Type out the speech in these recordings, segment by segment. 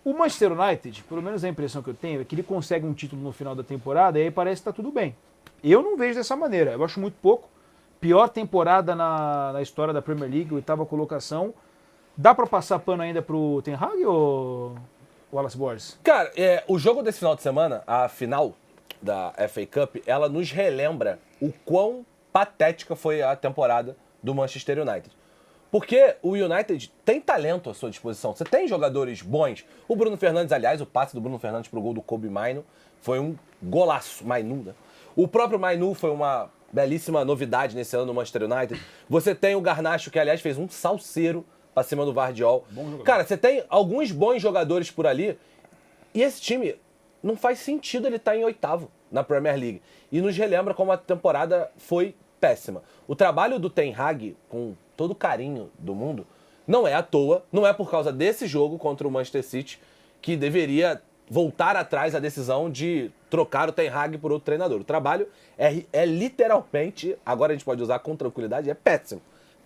O Manchester United, pelo menos a impressão que eu tenho, é que ele consegue um título no final da temporada e aí parece que está tudo bem. Eu não vejo dessa maneira, eu acho muito pouco. Pior temporada na história da Premier League, 8ª colocação. Dá para passar pano ainda pro Ten Hag ou Wallace Borges? Cara, o jogo desse final de semana, a final da FA Cup, ela nos relembra o quão patética foi a temporada do Manchester United. Porque o United tem talento à sua disposição. Você tem jogadores bons. O Bruno Fernandes, aliás, o passe do Bruno Fernandes pro gol do Kobe Mainoo foi um golaço. Mainoo, né? O próprio Mainoo foi uma belíssima novidade nesse ano no Manchester United. Você tem o Garnacho, que aliás fez um salseiro pra cima do Vardiol. Cara, você tem alguns bons jogadores por ali. E esse time, não faz sentido ele estar em 8º na Premier League. E nos relembra como a temporada foi péssima. O trabalho do Ten Hag, com todo o carinho do mundo, não é à toa, não é por causa desse jogo contra o Manchester City que deveria voltar atrás a decisão de trocar o Ten Hag por outro treinador. O trabalho é literalmente, agora a gente pode usar com tranquilidade, é péssimo.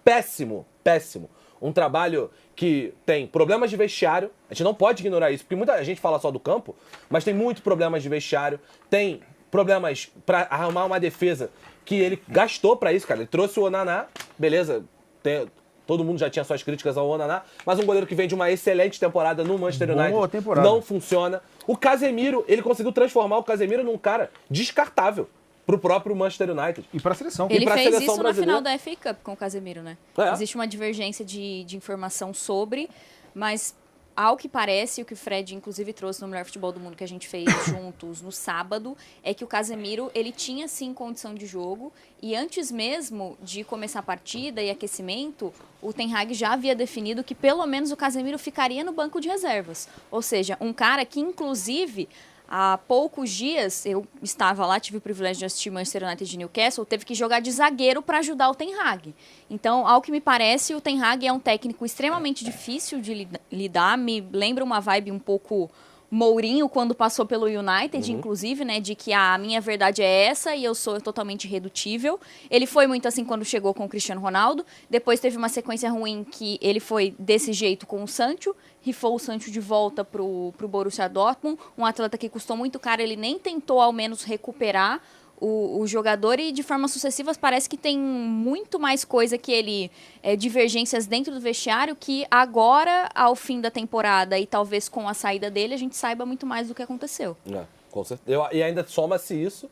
Péssimo, péssimo. Um trabalho que tem problemas de vestiário, a gente não pode ignorar isso, porque muita gente fala só do campo, mas tem muitos problemas de vestiário, tem problemas para arrumar uma defesa que ele gastou para isso, cara. Ele trouxe o Onana, beleza, todo mundo já tinha suas críticas ao Onana, mas um goleiro que vem de uma excelente temporada no Manchester United não funciona. O Casemiro, ele conseguiu transformar o Casemiro num cara descartável pro próprio Manchester United. E pra seleção. Ele fez seleção isso brasileira. na final da FA Cup com o Casemiro, né? Existe uma divergência de informação sobre, mas ao que parece, o que o Fred inclusive trouxe no Melhor Futebol do Mundo que a gente fez juntos no sábado, é que o Casemiro, ele tinha sim condição de jogo e antes mesmo de começar a partida e aquecimento, o Ten Hag já havia definido que pelo menos o Casemiro ficaria no banco de reservas. Ou seja, um cara que inclusive há poucos dias, eu estava lá, tive o privilégio de assistir Manchester United de Newcastle, teve que jogar de zagueiro para ajudar o Ten Hag. Então, ao que me parece, o Ten Hag é um técnico extremamente difícil de lidar, me lembra uma vibe um pouco Mourinho quando passou pelo United, inclusive, né, de que a minha verdade é essa e eu sou totalmente irredutível. Ele foi muito assim quando chegou com o Cristiano Ronaldo, depois teve uma sequência ruim que ele foi desse jeito com o Sancho, rifou o Sancho de volta pro Borussia Dortmund, um atleta que custou muito caro, ele nem tentou ao menos recuperar o jogador e de formas sucessivas parece que tem muito mais coisa que ele, divergências dentro do vestiário, que agora, ao fim da temporada e talvez com a saída dele, a gente saiba muito mais do que aconteceu. Com certeza. E ainda soma-se isso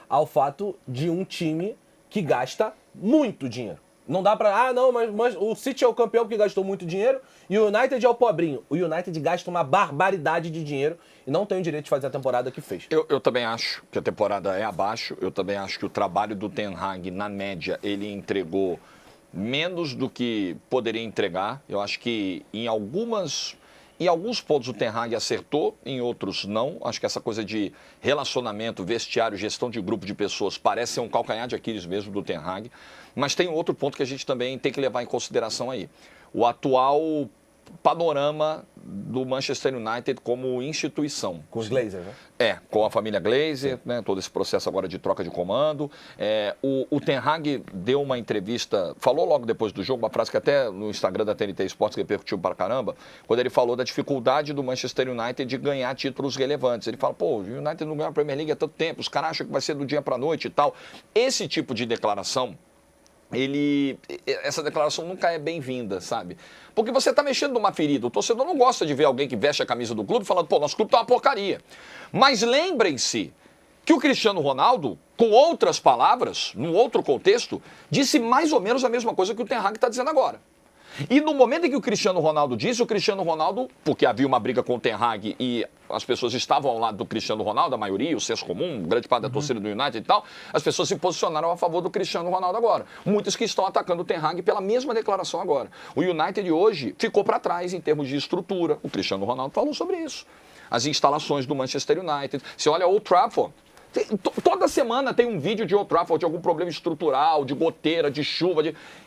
ao fato de um time que gasta muito dinheiro. Não dá pra... mas o City é o campeão porque gastou muito dinheiro e o United é o pobrinho. O United gasta uma barbaridade de dinheiro e não tem o direito de fazer a temporada que fez. Eu também acho que a temporada é abaixo. Eu também acho que o trabalho do Ten Hag, na média, ele entregou menos do que poderia entregar. Eu acho que em alguns pontos o Ten Hag acertou, em outros não. Acho que essa coisa de relacionamento, vestiário, gestão de grupo de pessoas parece ser um calcanhar de Aquiles mesmo do Ten Hag. Mas tem outro ponto que a gente também tem que levar em consideração aí. O atual panorama do Manchester United como instituição. Com os Glazer, né? Com a família Glazer, né, todo esse processo agora de troca de comando. O Ten Hag deu uma entrevista, falou logo depois do jogo, uma frase que até no Instagram da TNT Sports repercutiu pra caramba, quando ele falou da dificuldade do Manchester United de ganhar títulos relevantes. Ele fala, o United não ganha a Premier League há tanto tempo, os caras acham que vai ser do dia pra noite e tal. Esse tipo de declaração, essa declaração nunca é bem-vinda, sabe? Porque você está mexendo numa ferida. O torcedor não gosta de ver alguém que veste a camisa do clube falando, nosso clube tá uma porcaria. Mas lembrem-se que o Cristiano Ronaldo, com outras palavras, num outro contexto, disse mais ou menos a mesma coisa que o Ten Hag está dizendo agora. E no momento em que o Cristiano Ronaldo disse, o Cristiano Ronaldo, porque havia uma briga com o Ten Hag e as pessoas estavam ao lado do Cristiano Ronaldo, a maioria, o senso comum, grande parte da torcida do United e tal, as pessoas se posicionaram a favor do Cristiano Ronaldo agora. Muitos que estão atacando o Ten Hag pela mesma declaração agora. O United hoje ficou para trás em termos de estrutura. O Cristiano Ronaldo falou sobre isso. As instalações do Manchester United. Você olha o Old Trafford. Toda semana tem um vídeo de Old Trafford, de algum problema estrutural, de goteira, de chuva.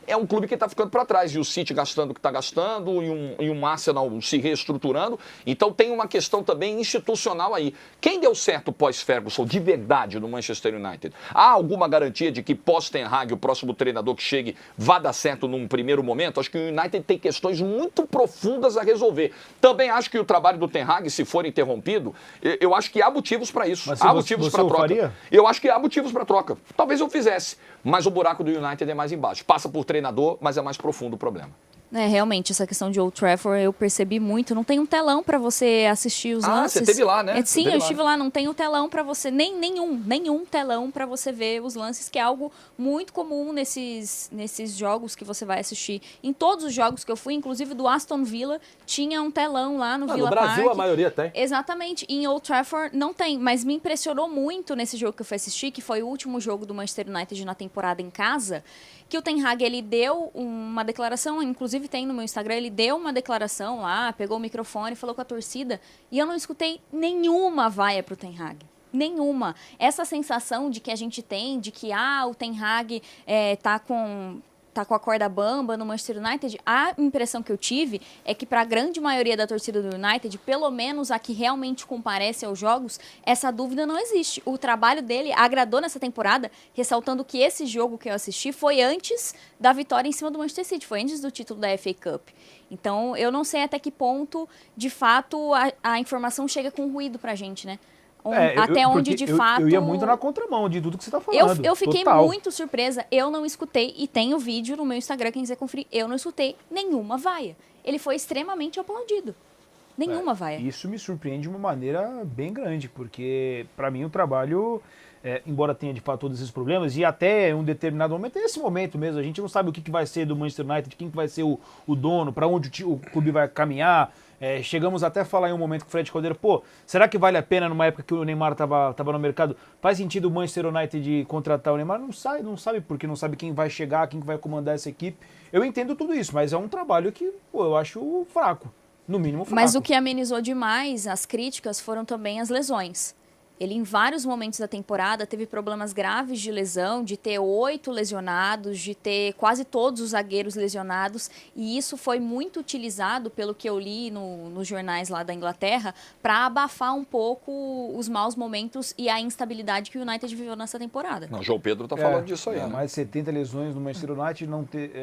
É um clube que está ficando para trás. E o City gastando o que está gastando, e um Arsenal se reestruturando. Então tem uma questão também institucional aí. Quem deu certo pós-Ferguson de verdade no Manchester United? Há alguma garantia de que pós-Ten Hag, o próximo treinador que chegue, vá dar certo num primeiro momento? Acho que o United tem questões muito profundas a resolver. Também acho que o trabalho do Ten Hag, se for interrompido, eu acho que há motivos para isso. Mas há motivos para troca. Faria? Eu acho que há motivos para troca. Talvez eu fizesse, mas o buraco do United é mais embaixo. Passa por treinador, mas é mais profundo o problema. Realmente, essa questão de Old Trafford eu percebi muito. Não tem um telão para você assistir os lances. Você esteve lá, né? Sim, eu estive lá. Não tem um telão para você, nenhum telão para você ver os lances, que é algo muito comum nesses jogos que você vai assistir. Em todos os jogos que eu fui, inclusive do Aston Villa, tinha um telão lá no Villa Park. No Brasil, a maioria tem. Exatamente. E em Old Trafford não tem. Mas me impressionou muito nesse jogo que eu fui assistir, que foi o último jogo do Manchester United na temporada em casa, que o Ten Hag, ele deu uma declaração, inclusive tem no meu Instagram, ele deu uma declaração lá, pegou o microfone, falou com a torcida, e eu não escutei nenhuma vaia pro Ten Hag. Nenhuma. Essa sensação de que a gente tem, de que o Ten Hag tá com a corda bamba no Manchester United, a impressão que eu tive é que para a grande maioria da torcida do United, pelo menos a que realmente comparece aos jogos, essa dúvida não existe. O trabalho dele agradou nessa temporada, ressaltando que esse jogo que eu assisti foi antes da vitória em cima do Manchester City, foi antes do título da FA Cup. Então, eu não sei até que ponto, de fato, a informação chega com ruído pra gente, né? Até onde, de fato... Eu ia muito na contramão de tudo que você está falando. Eu fiquei muito surpresa. Eu não escutei, e tem o vídeo no meu Instagram, quem quiser conferir, eu não escutei nenhuma vaia. Ele foi extremamente aplaudido. Nenhuma vaia. Isso me surpreende de uma maneira bem grande, porque, para mim, o trabalho... embora tenha de fato todos esses problemas, e até um determinado momento, esse momento mesmo, a gente não sabe o que vai ser do Manchester United, quem que vai ser o dono, para onde o clube vai caminhar. Chegamos até a falar em um momento com o Fred Caldeira, será que vale a pena numa época que o Neymar estava no mercado? Faz sentido o Manchester United contratar o Neymar? Não sabe porque não sabe quem vai chegar, quem vai comandar essa equipe. Eu entendo tudo isso, mas é um trabalho que eu acho fraco, no mínimo fraco. Mas o que amenizou demais as críticas foram também as lesões. Ele, em vários momentos da temporada, teve problemas graves de lesão, de ter 8 lesionados, de ter quase todos os zagueiros lesionados, e isso foi muito utilizado, pelo que eu li nos jornais lá da Inglaterra, para abafar um pouco os maus momentos e a instabilidade que o United viveu nessa temporada. Não, o João Pedro está falando disso aí, né? Mais de 70 lesões no Manchester United,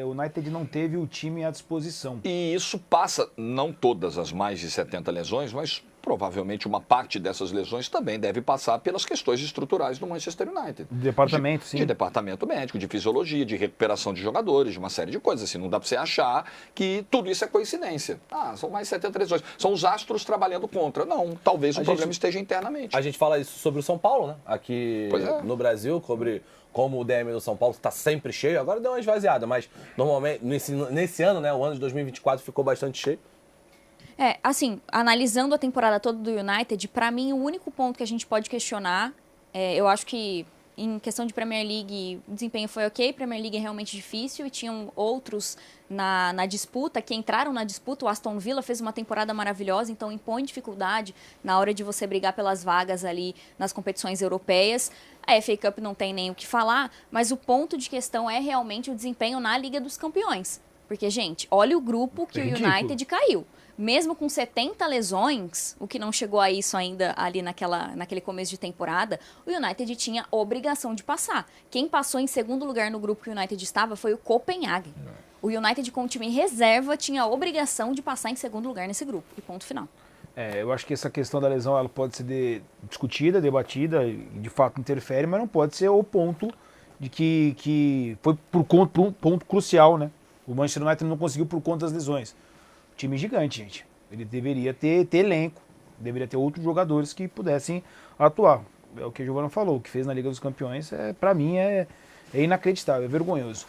o United não teve o time à disposição. E isso passa, não todas as mais de 70 lesões, mas... provavelmente uma parte dessas lesões também deve passar pelas questões estruturais do Manchester United. Departamento, sim. De departamento médico, de fisiologia, de recuperação de jogadores, de uma série de coisas. Assim, não dá para você achar que tudo isso é coincidência. São mais 70 lesões. São os astros trabalhando contra. Não, talvez o problema esteja internamente. A gente fala isso sobre o São Paulo, né? Aqui no Brasil, sobre como o DM do São Paulo está sempre cheio. Agora deu uma esvaziada, mas normalmente nesse ano, né, o ano de 2024 ficou bastante cheio. Assim, analisando a temporada toda do United, para mim o único ponto que a gente pode questionar, eu acho que em questão de Premier League o desempenho foi ok, Premier League é realmente difícil e tinham outros na disputa, que entraram na disputa. O Aston Villa fez uma temporada maravilhosa, então impõe dificuldade na hora de você brigar pelas vagas ali nas competições europeias. A FA Cup não tem nem o que falar, mas o ponto de questão é realmente o desempenho na Liga dos Campeões. Porque, gente, olha o grupo que o United caiu. Mesmo com 70 lesões, o que não chegou a isso ainda ali naquele começo de temporada, o United tinha obrigação de passar. Quem passou em segundo lugar no grupo que o United estava foi o Copenhagen. O United, com o time em reserva, tinha a obrigação de passar em segundo lugar nesse grupo. E ponto final. Eu acho que essa questão da lesão ela pode ser discutida, debatida, e de fato interfere, mas não pode ser o ponto de que foi por um ponto crucial, né? O Manchester United não conseguiu por conta das lesões. Time gigante, gente. Ele deveria ter elenco, deveria ter outros jogadores que pudessem atuar. É o que o Giovanni falou, o que fez na Liga dos Campeões, para mim, é inacreditável, é vergonhoso.